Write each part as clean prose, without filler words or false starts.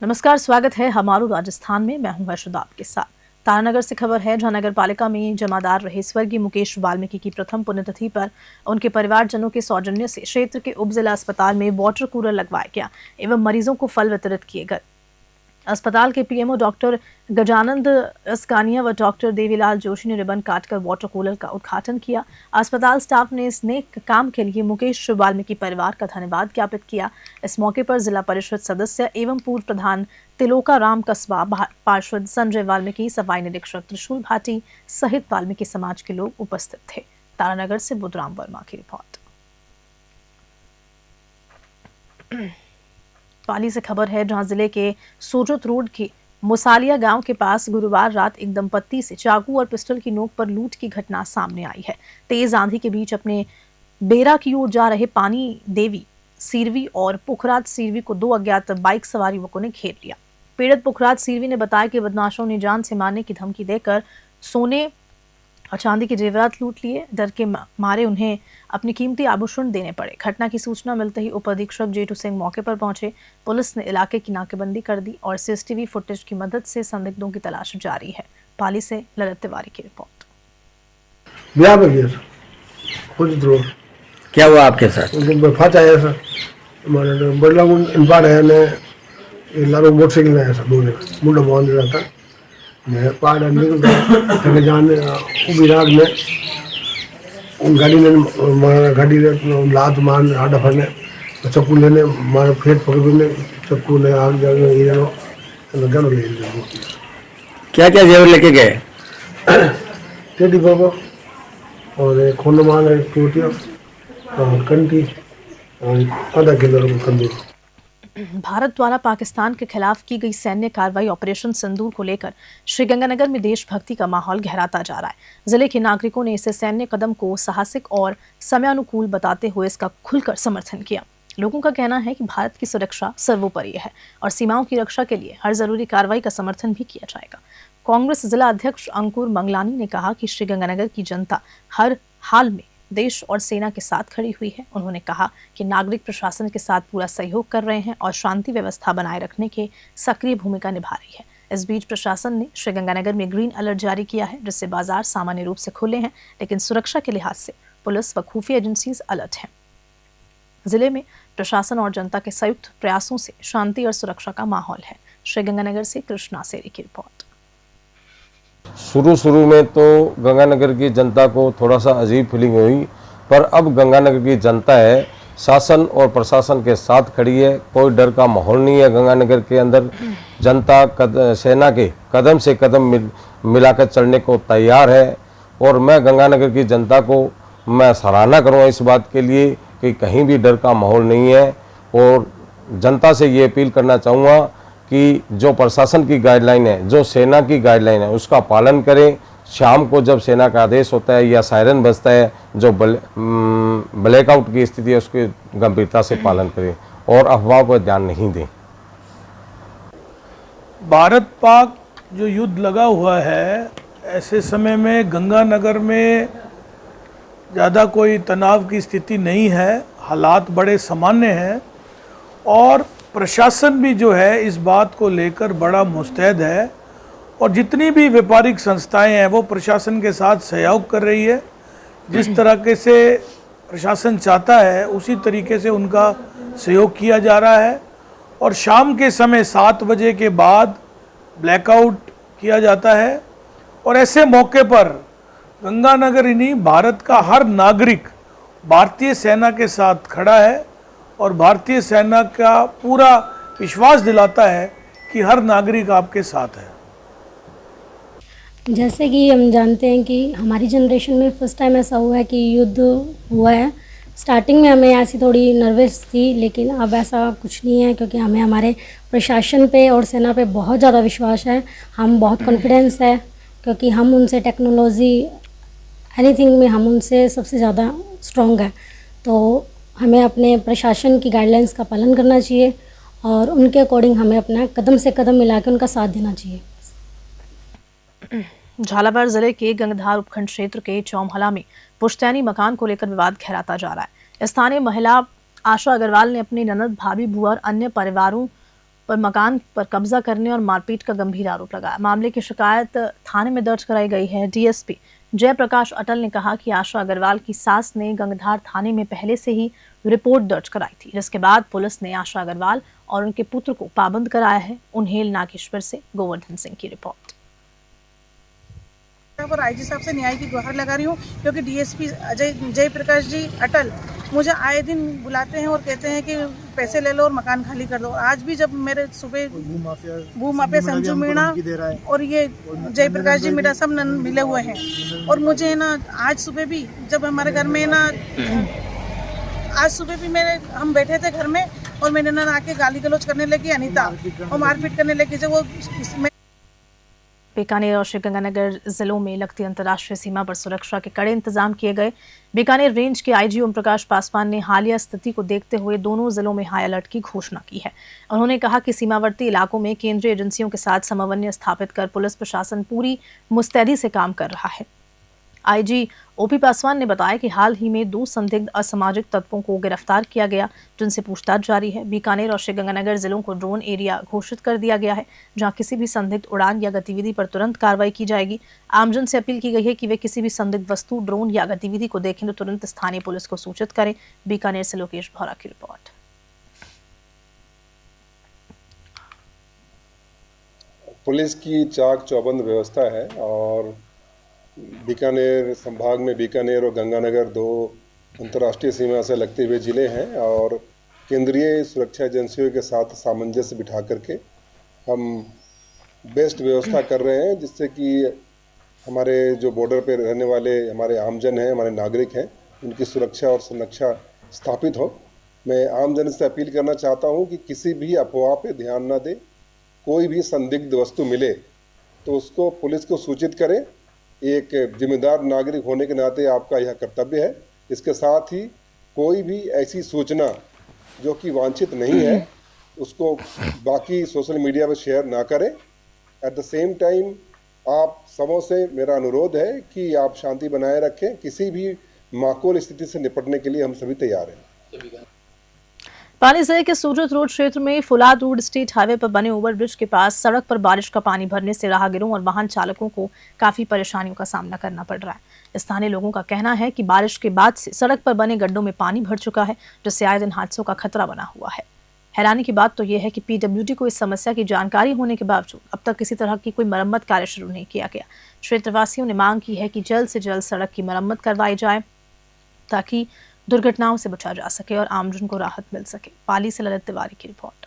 नमस्कार, स्वागत है हमारू राजस्थान में। मैं हूं हर्षद आपके साथ। तारानगर से खबर है, जहां नगर पालिका में जमादार रहे स्वर्गीय मुकेश वाल्मीकि की प्रथम पुण्यतिथि पर उनके परिवारजनों के सौजन्य से क्षेत्र के उप जिला अस्पताल में वाटर कूलर लगवाया गया एवं मरीजों को फल वितरित किए गए। अस्पताल के पीएमओ डॉक्टर गजानंद अस्कानिया व डॉक्टर देवीलाल जोशी ने रिबन काटकर वाटर कूलर का उद्घाटन किया। अस्पताल स्टाफ ने इस नेक काम के लिए मुकेश वाल्मीकि परिवार का धन्यवाद ज्ञापित किया। इस मौके पर जिला परिषद सदस्य एवं पूर्व प्रधान तिलोका राम कस्बा पार्षद संजय वाल्मीकि, सफाई निरीक्षक त्रिशूल भाटी सहित वाल्मीकि समाज के लोग उपस्थित थे। तारानगर से बुधराम वर्मा की रिपोर्ट। पाली से खबर है, जहां जिले के सोजत रोड के मुसालिया गांव के पास गुरुवार रात एक दंपत्ति से चाकू और पिस्टल की नोक पर लूट की घटना सामने आई है। तेज आंधी के बीच अपने बेरा की ओर जा रहे पानी देवी सीरवी और पुखराज सीरवी को दो अज्ञात बाइक सवार युवकों ने घेर लिया। पीड़ित पुखराज सीरवी ने बताया कि बदमाशों ने जान से मारने की धमकी देकर सोने और चांदी के जेवरात लूट लिए। डर के मारे उन्हें अपनी कीमती आभूषण देने पड़े। घटना की सूचना मिलते ही उप अधीक्षक जेटू सिंह मौके पर पहुंचे। पुलिस ने इलाके की नाकेबंदी कर दी और सीसीटीवी फुटेज की मदद से संदिग्धों की तलाश जारी है। पाली से ललित तिवारी की रिपोर्ट। क्या हुआ आपके साथ? मोटरसाइकिल में ऐसा दो मुंडा बांध रहा था। मैं पहाड़ निकल जाने राग में उन गाड़ी ने लात मान आडा फरने चक्कू लेने मारे फेट पकड़ने चक्कू ने आग जाने गन ले क्या क्या जेवर लेके गए? टेडी बाबा और खोन माल टूटिया और कंटी और आधा किलो कंदूर। भारत द्वारा पाकिस्तान के खिलाफ की गई सैन्य कार्रवाई ऑपरेशन सिंदूर को लेकर श्रीगंगानगर में देशभक्ति का माहौल गहराता जा रहा है। जिले के नागरिकों ने इस सैन्य कदम को साहसिक और समयानुकूल बताते हुए इसका खुलकर समर्थन किया। लोगों का कहना है कि भारत की सुरक्षा सर्वोपरि है और सीमाओं की रक्षा के लिए हर जरूरी कार्रवाई का समर्थन भी किया जाएगा। कांग्रेस जिला अध्यक्ष अंकुर मंगलानी ने कहा कि श्रीगंगानगर की जनता हर हाल में देश और सेना के साथ खड़ी हुई है। उन्होंने कहा कि नागरिक प्रशासन के साथ पूरा सहयोग कर रहे हैं और शांति व्यवस्था बनाए रखने के सक्रिय भूमिका निभा रही है। इस बीच प्रशासन ने श्रीगंगानगर में ग्रीन अलर्ट जारी किया है, जिससे बाजार सामान्य रूप से खुले हैं, लेकिन सुरक्षा के लिहाज से पुलिस व खुफिया एजेंसीज अलर्ट हैं। जिले में प्रशासन और जनता के संयुक्त प्रयासों से शांति और सुरक्षा का माहौल है। श्रीगंगानगर से कृष्णा सेरी की रिपोर्ट। शुरू में तो गंगानगर की जनता को थोड़ा सा अजीब फीलिंग हुई, पर अब गंगानगर की जनता है शासन और प्रशासन के साथ खड़ी है। कोई डर का माहौल नहीं है गंगानगर के अंदर। जनता सेना के कदम से कदम मिलाकर चलने को तैयार है और मैं गंगानगर की जनता को मैं सराहना करूँगा इस बात के लिए कि कहीं भी डर का माहौल नहीं है। और जनता से ये अपील करना चाहूँगा कि जो प्रशासन की गाइडलाइन है, जो सेना की गाइडलाइन है, उसका पालन करें। शाम को जब सेना का आदेश होता है या सायरन बजता है, जो ब्लैकआउट की स्थिति है, उसकी गंभीरता से पालन करें और अफवाह पर ध्यान नहीं दें। भारत पाक जो युद्ध लगा हुआ है, ऐसे समय में गंगानगर में ज़्यादा कोई तनाव की स्थिति नहीं है। हालात बड़े सामान्य हैं और प्रशासन भी जो है इस बात को लेकर बड़ा मुस्तैद है और जितनी भी व्यापारिक संस्थाएं हैं वो प्रशासन के साथ सहयोग कर रही है। जिस तरीके से प्रशासन चाहता है उसी तरीके से उनका सहयोग किया जा रहा है और शाम के समय 7 बजे के बाद ब्लैकआउट किया जाता है। और ऐसे मौके पर गंगानगर ही नहीं, भारत का हर नागरिक भारतीय सेना के साथ खड़ा है और भारतीय सेना का पूरा विश्वास दिलाता है कि हर नागरिक आपके साथ है। जैसे कि हम जानते हैं कि हमारी जनरेशन में फर्स्ट टाइम ऐसा हुआ है कि युद्ध हुआ है। स्टार्टिंग में हमें ऐसी थोड़ी नर्वस थी, लेकिन अब ऐसा कुछ नहीं है क्योंकि हमें हमारे प्रशासन पे और सेना पे बहुत ज़्यादा विश्वास है। हम बहुत कॉन्फिडेंस है क्योंकि हम उनसे टेक्नोलॉजी एनीथिंग में हम उनसे सबसे ज़्यादा स्ट्रॉन्ग है। तो हमें अपने प्रशासन की गाइडलाइंस का पालन करना चाहिए और उनके अकॉर्डिंग हमें अपना कदम से कदम मिला के उनका साथ देना चाहिए। झालावाड़ जिले के गंगधार उपखंड क्षेत्र के चौमहला में पुश्तैनी मकान को लेकर विवाद गहराता जा रहा है। स्थानीय महिला आशा अग्रवाल ने अपनी ननद, भाभी, बुआ और अन्य पर मकान पर कब्जा करने और मारपीट का गंभीर आरोप लगाया। मामले की शिकायत थाने में दर्ज कराई गई है। डीएसपी जयप्रकाश अटल ने कहा कि आशा अग्रवाल की सास ने गंगधार थाने में पहले से ही रिपोर्ट दर्ज कराई थी, जिसके बाद पुलिस ने आशा अग्रवाल और उनके पुत्र को पाबंद कराया है। उन्हेल नागेश्वर से गोवर्धन सिंह की रिपोर्ट। और आईजी साहब से न्याय की गुहार लगा रही हूँ, क्योंकि डीएसपी जयप्रकाश जी अटल मुझे आए दिन बुलाते हैं और कहते हैं कि पैसे ले लो और मकान खाली कर दो। आज भी जब मेरे सुबह भू माफिया संजू मीणा और ये जयप्रकाश जी मीणा सब मिले हुए हैं, और मुझे ना आज सुबह भी जब हमारे घर में ना आज सुबह भी हम बैठे थे घर में और मैंने ना आके गाली गलौज करने लगी अनीता और मारपीट करने लगी। जब वो बीकानेर और श्रीगंगानगर जिलों में लगती अंतर्राष्ट्रीय सीमा पर सुरक्षा के कड़े इंतजाम किए गए। बीकानेर रेंज के आईजी ओम प्रकाश पासवान ने हालिया स्थिति को देखते हुए दोनों जिलों में हाई अलर्ट की घोषणा की है। उन्होंने कहा कि सीमावर्ती इलाकों में केंद्रीय एजेंसियों के साथ समन्वय स्थापित कर पुलिस प्रशासन पूरी मुस्तैदी से काम कर रहा है। आईजी ओपी पासवान ने बताया कि हाल ही में 2 संदिग्ध असामाजिक तत्वों को गिरफ्तार किया गया, जिनसे पूछताछ जारी है। बीकानेर और श्रीगंगानगर जिलों को ड्रोन एरिया घोषित कर दिया गया है, जहां किसी भी संदिग्ध उड़ान या गतिविधि पर तुरंत कार्रवाई की जाएगी। आमजन से अपील की गई है कि वे किसी भी संदिग्ध वस्तु, ड्रोन या गतिविधि को देखें तो तुरंत स्थानीय पुलिस को सूचित करें। बीकानेर से लोकेश भौरा की रिपोर्ट। पुलिस की चाक चौबंद व्यवस्था है और बीकानेर संभाग में बीकानेर और गंगानगर 2 अंतर्राष्ट्रीय सीमा से लगते हुए ज़िले हैं और केंद्रीय सुरक्षा एजेंसियों के साथ सामंजस्य बिठा करके हम बेस्ट व्यवस्था कर रहे हैं, जिससे कि हमारे जो बॉर्डर पे रहने वाले हमारे आमजन हैं, हमारे नागरिक हैं, उनकी सुरक्षा और संरक्षा स्थापित हो। मैं आमजन से अपील करना चाहता हूं कि किसी भी अफवाह पे ध्यान न दें। कोई भी संदिग्ध वस्तु मिले तो उसको पुलिस को सूचित करें। एक जिम्मेदार नागरिक होने के नाते आपका यह कर्तव्य है। इसके साथ ही कोई भी ऐसी सूचना जो कि वांछित नहीं है उसको बाकी सोशल मीडिया पर शेयर ना करें। एट द सेम टाइम आप सबों से मेरा अनुरोध है कि आप शांति बनाए रखें। किसी भी माकूल स्थिति से निपटने के लिए हम सभी तैयार हैं। पाली जिले के सूरत रोड क्षेत्र में फुलाद रोड स्टेट हाईवे पर बने ओवरब्रिज के पास सड़क पर बारिश का पानी भरने से राहगीरों और वाहन चालकों को काफी परेशानियों का सामना करना पड़ रहा है। स्थानीय लोगों का कहना है कि बारिश के बाद से सड़क पर बने गड्ढों में पानी भर चुका है, जिससे आए दिन हादसों का खतरा बना हुआ है। हैरानी की बात तो यह है कि पीडब्ल्यूडी को इस समस्या की जानकारी होने के बावजूद अब तक किसी तरह की कोई मरम्मत कार्य शुरू नहीं किया गया। क्षेत्रवासियों ने मांग की है कि जल्द से जल्द सड़क की मरम्मत करवाई जाए ताकि दुर्घटनाओं से बचा जा सके और आमजन को राहत मिल सके। पाली से ललित तिवारी की रिपोर्ट।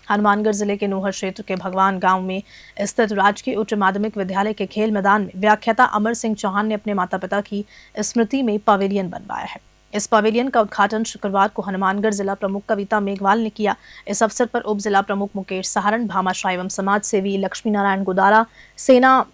हनुमानगढ़ जिले के नोहर क्षेत्र के भगवान गांव में स्थित राजकीय उच्च माध्यमिक विद्यालय के खेल मैदान में व्याख्याता अमर सिंह चौहान ने अपने माता पिता की स्मृति में पवेलियन बनवाया है। इस पवेलियन का उद्घाटन शुक्रवार को हनुमानगढ़ जिला प्रमुख कविता मेघवाल ने किया। इस अवसर पर उप जिला प्रमुख मुकेश सहारण, भामाशाह एवं समाज सेवी लक्ष्मी नारायण गोदारा, सेना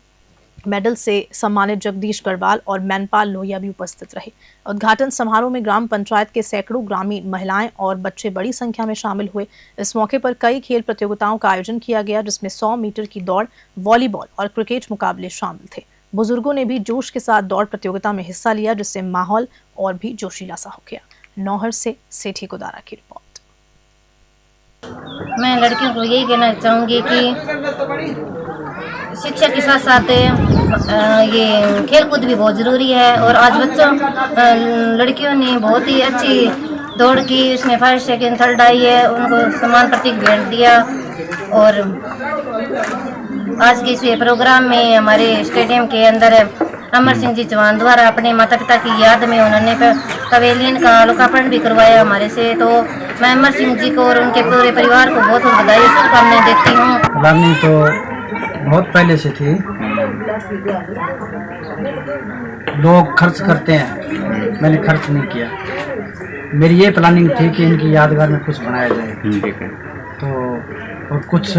मेडल से सम्मानित जगदीश गढ़वाल और मैनपाल लोहिया भी उपस्थित रहे। उद्घाटन समारोह में ग्राम पंचायत के सैकड़ों ग्रामीण महिलाएं और बच्चे बड़ी संख्या में शामिल हुए। इस मौके पर कई खेल प्रतियोगिताओं का आयोजन किया गया, जिसमें 100 मीटर की दौड़, वॉलीबॉल और क्रिकेट मुकाबले शामिल थे। बुजुर्गों ने भी जोश के साथ दौड़ प्रतियोगिता में हिस्सा लिया, जिससे माहौल और भी जोशीला सा हो गया। नौहर से सेठी गोदारा की रिपोर्ट। मैं लड़कियों को यही कहना चाहूँगी कि शिक्षा के साथ साथ ये खेलकूद भी बहुत ज़रूरी है। और आज लड़कियों ने बहुत ही अच्छी दौड़ की, उसमें फर्स्ट सेकंड थर्ड आई है, उनको सम्मान प्रतीक भेंट दिया। और आज के इस प्रोग्राम में हमारे स्टेडियम के अंदर अमर सिंह जी चौहान द्वारा अपने माता पिता की याद में उन्होंने पवेलियन का लोकार्पण भी करवाया हमारे से। तो मैं अमर सिंह जी को और उनके पूरे परिवार को बहुत बहुत बधाई शुभकामनाएं देती हूँ। प्लानिंग तो बहुत पहले से थी, लोग खर्च करते हैं, मैंने खर्च नहीं किया। मेरी ये प्लानिंग थी कि इनकी यादगार में कुछ बनाया जाए। तो और कुछ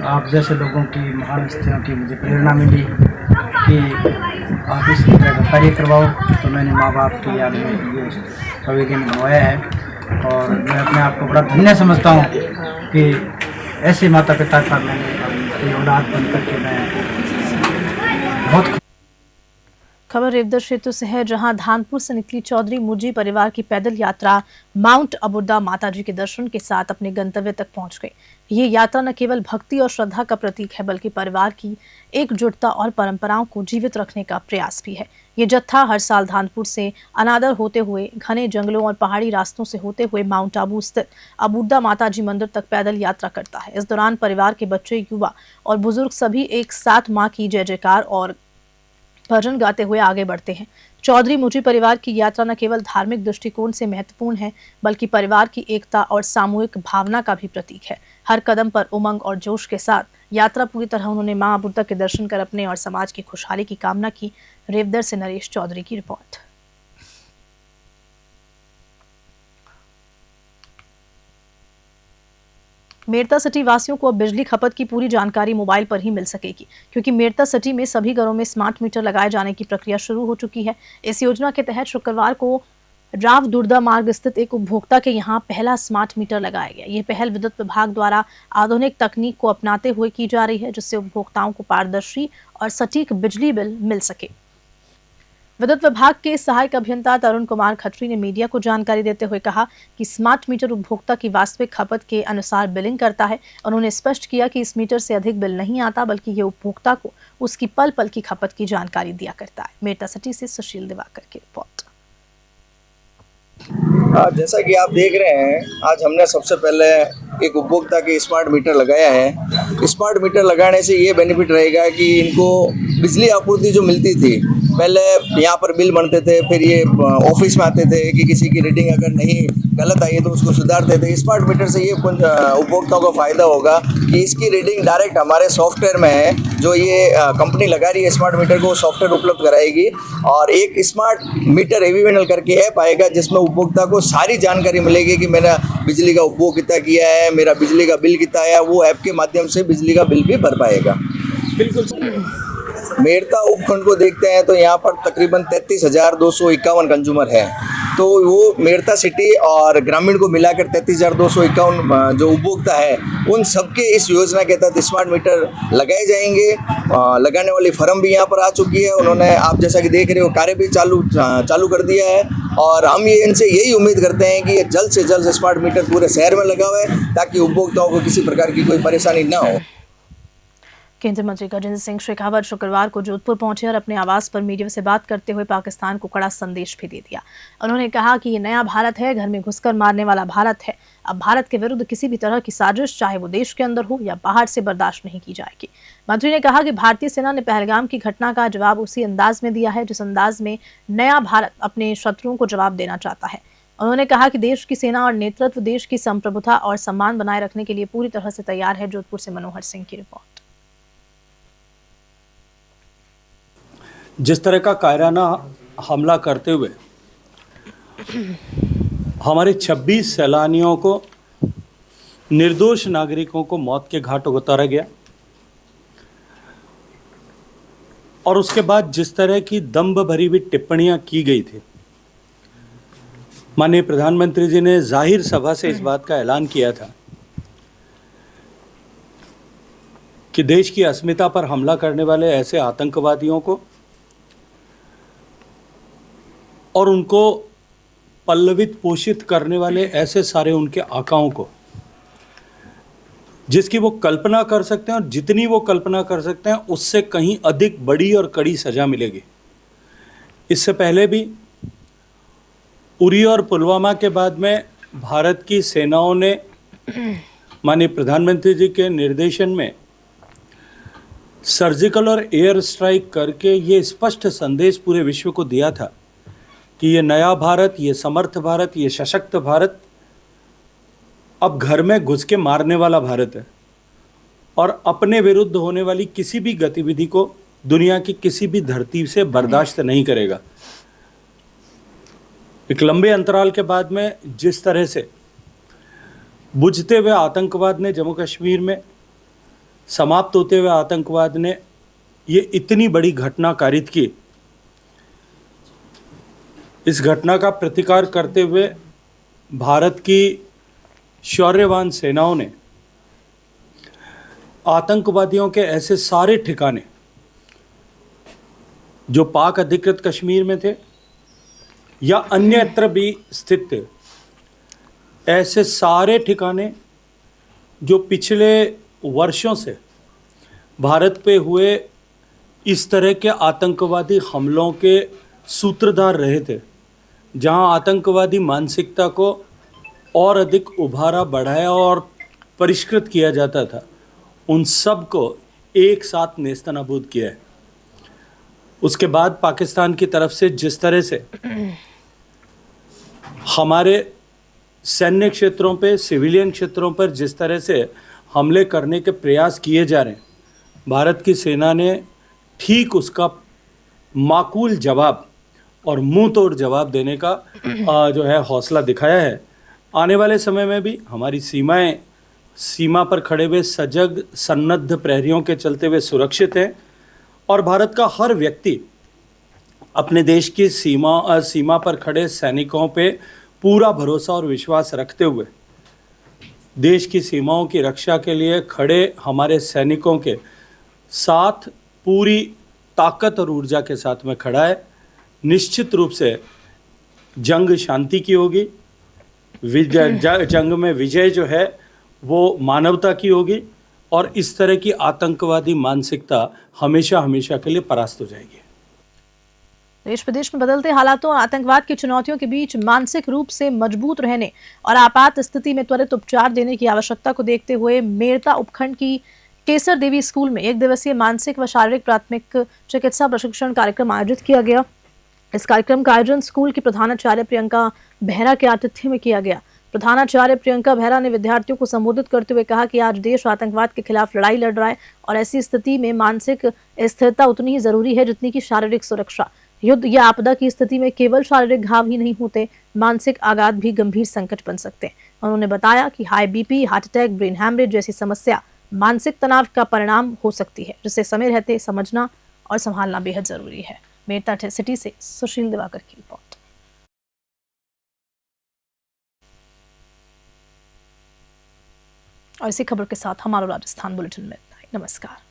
आप जैसे लोगों की महान हस्तियों की मुझे प्रेरणा मिली कि आप इस तरह का कार्य करवाओ, तो मैंने माँ बाप की याद में ये पवेलियन बनवाया है। और मैं अपने आप को बड़ा धन्य समझता हूँ कि ऐसे माता पिता का मैंने औलाद बन करके मैं बहुत खबर रेवदर क्षेत्र से है, जहां धानपुर से निकली चौधरी मुर्जी परिवार की पैदल यात्रा माउंट अबुड्डा माताजी के दर्शन के साथ अपने गंतव्य तक पहुंच गई। ये यात्रा न केवल भक्ति और श्रद्धा का प्रतीक है, बल्कि परिवार की एकजुटता और परंपराओं को जीवित रखने का प्रयास भी है। ये जत्था हर साल धानपुर से अनादर होते हुए घने जंगलों और पहाड़ी रास्तों से होते हुए माउंट आबू स्थित अबुड्डा माताजी मंदिर तक पैदल यात्रा करता है। इस दौरान परिवार के बच्चे, युवा और बुजुर्ग सभी एक साथ मां की जय जयकार और भजन गाते हुए आगे बढ़ते हैं। चौधरी मुर्जी परिवार की यात्रा न केवल धार्मिक दृष्टिकोण से महत्वपूर्ण है, बल्कि परिवार की एकता और सामूहिक भावना का भी प्रतीक है। हर कदम पर उमंग और जोश के साथ यात्रा पूरी तरह उन्होंने मां अबुड्डा के दर्शन कर अपने और समाज की खुशहाली की कामना की। रेवदर से नरेश चौधरी की रिपोर्ट। मेड़ता सिटी वासियों को अब बिजली खपत की पूरी जानकारी मोबाइल पर ही मिल सकेगी, क्योंकि मेड़ता सिटी में सभी घरों में स्मार्ट मीटर लगाए जाने की प्रक्रिया शुरू हो चुकी है। इस योजना के तहत शुक्रवार को राव दुर्दा मार्ग स्थित एक उपभोक्ता के यहां पहला स्मार्ट मीटर लगाया गया। यह पहल विद्युत विभाग द्वारा आधुनिक तकनीक को अपनाते हुए की जा रही है, जिससे उपभोक्ताओं को पारदर्शी और सटीक बिजली बिल मिल सके। विद्युत विभाग के सहायक अभियंता तरुण कुमार खत्री ने मीडिया को जानकारी देते हुए कहा कि स्मार्ट मीटर उपभोक्ता की वास्तविक खपत के अनुसार बिलिंग करता है। उन्होंने स्पष्ट किया कि इस मीटर से अधिक बिल नहीं आता, बल्कि ये उपभोक्ता को उसकी पल पल की खपत की जानकारी दिया करता है। मेड़ता सिटी से सुशील दिवाकर की रिपोर्ट। जैसा कि आप देख रहे हैं, आज हमने सबसे पहले एक उपभोक्ता के स्मार्ट मीटर लगाया है। स्मार्ट मीटर लगाने से ये बेनिफिट रहेगा कि इनको बिजली आपूर्ति जो मिलती थी, पहले यहाँ पर बिल बनते थे, फिर ये ऑफिस में आते थे कि किसी की रीडिंग अगर नहीं गलत आई है तो उसको सुधारते थे। स्मार्ट मीटर से ये उपभोक्ताओं को फ़ायदा होगा कि इसकी रीडिंग डायरेक्ट हमारे सॉफ्टवेयर में है। जो ये कंपनी लगा रही है स्मार्ट मीटर को, सॉफ्टवेयर उपलब्ध कराएगी और एक स्मार्ट मीटर एवीएनएल करके ऐप आएगा, जिसमें उपभोक्ता को सारी जानकारी मिलेगी कि मेरा बिजली का उपभोग कितना किया है, मेरा बिजली का बिल कितना आया। वो ऐप के माध्यम से बिजली का बिल भी भर पाएगा। बिल्कुल। मेड़ता उपखंड को देखते हैं तो यहाँ पर तकरीबन 33,251 कंज्यूमर है। तो वो मेड़ता सिटी और ग्रामीण को मिलाकर 33,251 जो उपभोक्ता है, उन सबके इस योजना के तहत स्मार्ट मीटर लगाए जाएंगे। लगाने वाली फर्म भी यहाँ पर आ चुकी है। उन्होंने, आप जैसा कि देख रहे हो, कार्य भी चालू कर दिया है और हम ये इनसे यही उम्मीद करते हैं कि ये जल्द से जल्द स्मार्ट मीटर पूरे शहर में लगा हुआ है, ताकि उपभोक्ताओं को किसी प्रकार की कोई परेशानी न हो। केंद्रीय मंत्री गजेंद्र सिंह शेखावत शुक्रवार को जोधपुर पहुंचे और अपने आवास पर मीडिया से बात करते हुए पाकिस्तान को कड़ा संदेश भी दे दिया। उन्होंने कहा कि ये नया भारत है, घर में घुसकर मारने वाला भारत है। अब भारत के विरुद्ध किसी भी तरह की साजिश, चाहे वो देश के अंदर हो या बाहर से, बर्दाश्त नहीं की जाएगी। मंत्री ने कहा कि भारतीय सेना ने पहलगाम की घटना का जवाब उसी अंदाज में दिया है जिस अंदाज में नया भारत अपने शत्रुओं को जवाब देना चाहता है। उन्होंने कहा कि देश की सेना और नेतृत्व देश की संप्रभुता और सम्मान बनाए रखने के लिए पूरी तरह से तैयार है। जोधपुर से मनोहर सिंह की रिपोर्ट। जिस तरह का कायराना हमला करते हुए हमारे 26 सैलानियों को, निर्दोष नागरिकों को मौत के घाट उतारा गया, और उसके बाद जिस तरह की दंभ भरी हुई टिप्पणियां की गई थी, माननीय प्रधानमंत्री जी ने जाहिर सभा से इस बात का ऐलान किया था कि देश की अस्मिता पर हमला करने वाले ऐसे आतंकवादियों को और उनको पल्लवित पोषित करने वाले ऐसे सारे उनके आकाओं को, जिसकी वो कल्पना कर सकते हैं और जितनी वो कल्पना कर सकते हैं उससे कहीं अधिक बड़ी और कड़ी सज़ा मिलेगी। इससे पहले भी उरी और पुलवामा के बाद में भारत की सेनाओं ने माननीय प्रधानमंत्री जी के निर्देशन में सर्जिकल और एयर स्ट्राइक करके ये स्पष्ट संदेश पूरे विश्व को दिया था कि ये नया भारत, ये समर्थ भारत, ये सशक्त भारत अब घर में घुस के मारने वाला भारत है और अपने विरुद्ध होने वाली किसी भी गतिविधि को दुनिया की किसी भी धरती से बर्दाश्त नहीं करेगा। एक लंबे अंतराल के बाद में जिस तरह से बुझते हुए आतंकवाद ने जम्मू कश्मीर में, समाप्त होते हुए आतंकवाद ने ये इतनी बड़ी घटना कारित की, इस घटना का प्रतिकार करते हुए भारत की शौर्यवान सेनाओं ने आतंकवादियों के ऐसे सारे ठिकाने जो पाक अधिकृत कश्मीर में थे या अन्यत्र भी स्थित थे, ऐसे सारे ठिकाने जो पिछले वर्षों से भारत पे हुए इस तरह के आतंकवादी हमलों के सूत्रधार रहे थे, जहां आतंकवादी मानसिकता को और अधिक उभारा, बढ़ाया और परिष्कृत किया जाता था, उन सब को एक साथ नेस्तनाबूद किया है। उसके बाद पाकिस्तान की तरफ से जिस तरह से हमारे सैन्य क्षेत्रों पे, सिविलियन क्षेत्रों पर जिस तरह से हमले करने के प्रयास किए जा रहे हैं, भारत की सेना ने ठीक उसका माकूल जवाब और मुंह तोड़ जवाब देने का जो है हौसला दिखाया है। आने वाले समय में भी हमारी सीमा पर खड़े हुए सजग सन्नद्ध प्रहरियों के चलते हुए सुरक्षित हैं और भारत का हर व्यक्ति अपने देश की सीमा पर खड़े सैनिकों पे पूरा भरोसा और विश्वास रखते हुए देश की सीमाओं की रक्षा के लिए खड़े हमारे सैनिकों के साथ पूरी ताकत और ऊर्जा के साथ में खड़ा है। निश्चित रूप से जंग शांति की होगी, जंग में विजय जो है वो मानवता की होगी और इस तरह की आतंकवादी मानसिकता हमेशा हमेशा के लिए परास्त हो जाएगी। देश प्रदेश में बदलते हालातों और आतंकवाद की चुनौतियों के बीच मानसिक रूप से मजबूत रहने और आपात स्थिति में त्वरित उपचार देने की आवश्यकता को देखते हुए मेड़ता उपखंड की केसर देवी स्कूल में 1 दिवसीय मानसिक व शारीरिक प्राथमिक चिकित्सा प्रशिक्षण कार्यक्रम आयोजित किया गया। इस कार्यक्रम का आयोजन स्कूल की प्रधानाचार्य प्रियंका बेहरा के आतिथ्य में किया गया। प्रधानाचार्य प्रियंका बेहरा ने विद्यार्थियों को संबोधित करते हुए कहा कि आज देश आतंकवाद के खिलाफ लड़ाई लड़ रहा है और ऐसी स्थिति में मानसिक स्थिरता उतनी ही जरूरी है जितनी की शारीरिक सुरक्षा। युद्ध या आपदा की स्थिति में केवल शारीरिक घाव ही नहीं होते, मानसिक आघात भी गंभीर संकट बन सकते हैं। उन्होंने बताया कि high BP, heart attack, brain haemorrhage जैसी समस्या मानसिक तनाव का परिणाम हो सकती है, जिसे समय रहते समझना और संभालना बेहद जरूरी है। मेड़ता सिटी से सुशील दिवाकर की रिपोर्ट। और इसी खबर के साथ हमारा राजस्थान बुलेटिन में नमस्कार।